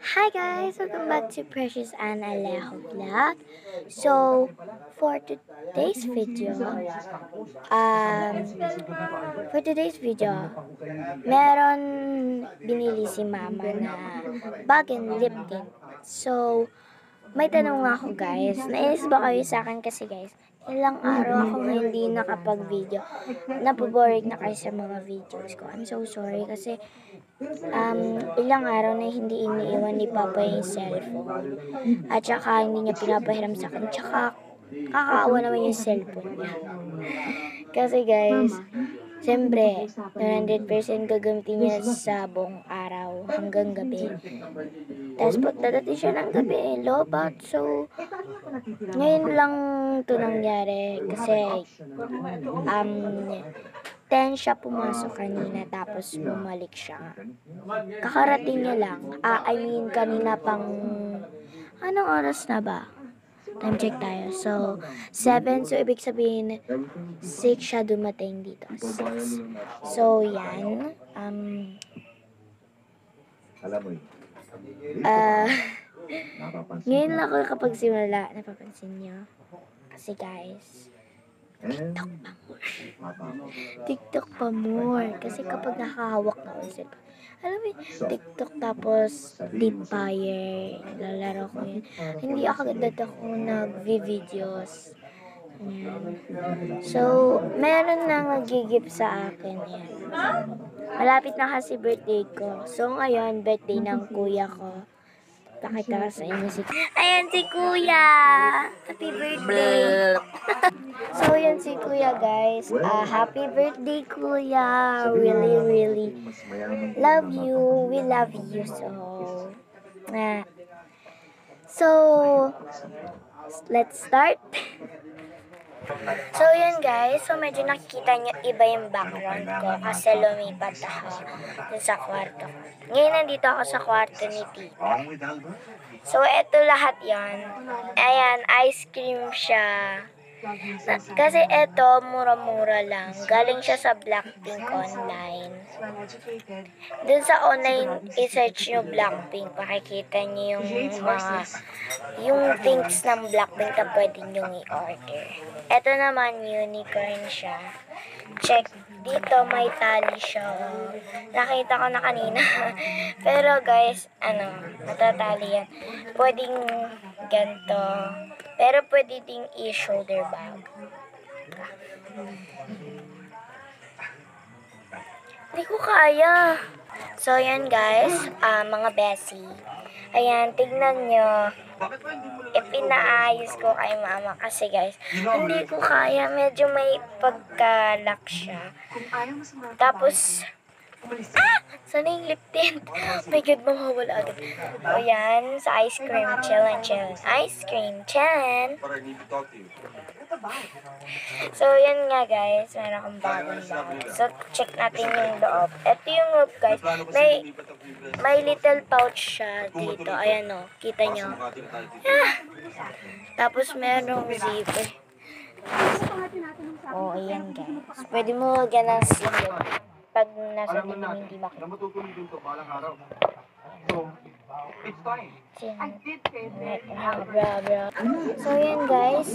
Hi guys, welcome back to Precious and Alejo Vlog. So, for today's video, um, meron binili si mama na bagong lip tint. So, may tanong ako guys, nainis ba kayo sa akin kasi guys, ilang araw akong hindi nakapag-video. Naboboring na kayo sa mga videos ko. I'm so sorry kasi ilang araw na hindi iniiwan ni Papa yung cellphone. At saka hindi niya pinapahiram sa akin. Tsaka kakaawa naman yung cellphone niya. Kasi guys, siyempre, 100% gagamitin niya sa buong araw hanggang gabi. Tapos pagdadating siya ng gabi, lobat. So, ngayon lang ito nangyari kasi 10 siya pumasok kanina tapos bumalik siya. Kakarating niya lang. Kanina pang anong oras na ba? Time check tayo. So, 7. So, ibig sabihin, 6 siya dumating dito. 6. So, yan. Ngayon lang ako kapag simula, napapansin niyo. Kasi guys, TikTok pa more. Kasi kapag nakahawak na ako sa alam mo TikTok tapos Deep Fire, lalaro ko yun. Hindi agad ako nag-videos. So, meron na nag-gift sa akin yan. Malapit na kasi birthday ko. So, ngayon, birthday ng kuya ko. Pakita ko sa inyo si ayan si kuya! Happy birthday! So, yan si kuya guys. Happy birthday kuya! Really, really love you. We love you so, let's start. So, yun guys. So, medyo nakikita nyo iba yung background ko kasi lumipat ako dun sa kwarto ko. Ngayon, nandito ako sa kwarto ni tita. So, eto lahat yan. Ayan, ice cream siya. Kasi eto, mura-mura lang. Galing siya sa Blackpink online. Dun sa online, i-search nyo Blackpink. Makikita nyo yung things ng Blackpink na pwede nyo i-order. Eto naman, unicorn siya. Check. Dito, may tali siya. Nakita ko na kanina. Pero guys, natatali yan. Pwedeng ganito. Pero pwede ding i-shoulder bag. Hindi ko kaya. So, yan guys. Mga besie. Ayan, tignan nyo. Ipinaayos ko kay mama kasi guys, hindi ko kaya. Medyo may pagka-lock siya. Tapos, sana yung lip tint? Oh my God, mawawala agad. O yan, sa ice cream. Chillin'. Ice cream. Chan. So, yan nga guys. Meron akong bagong bag. So, check natin yung loob. Ito yung loob guys. May little pouch siya dito. Ayan o. Kita nyo. Tapos merong zipper. Oh, ayan guys. Pwede mo lagyan ng seal. Pag nasa lilim hindi makita. So yan guys,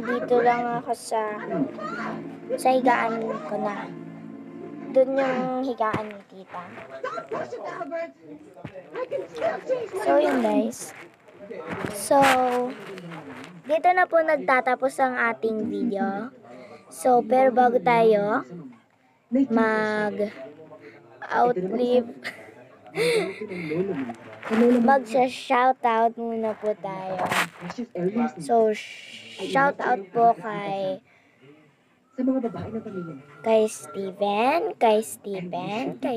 dito lang ako sa higaan ko na. Doon yung higaan ni tita. So yun guys. So, dito na po nagtatapos ang ating video. So, pero bago tayo mag-outlive, magsa-shoutout muna po tayo. So, shoutout po kay Steven, kay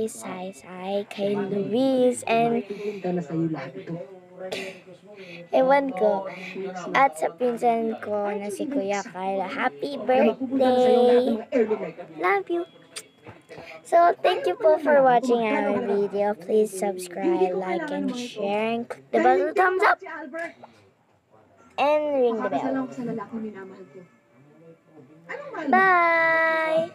Sai, kay Luis, and ewan ko. At sa pinsan ko na si Kuya Carla. Happy birthday! Love you! So, thank you po for watching our video. Please subscribe, like, and share, and click the button thumbs up, and ring the bell. Bye!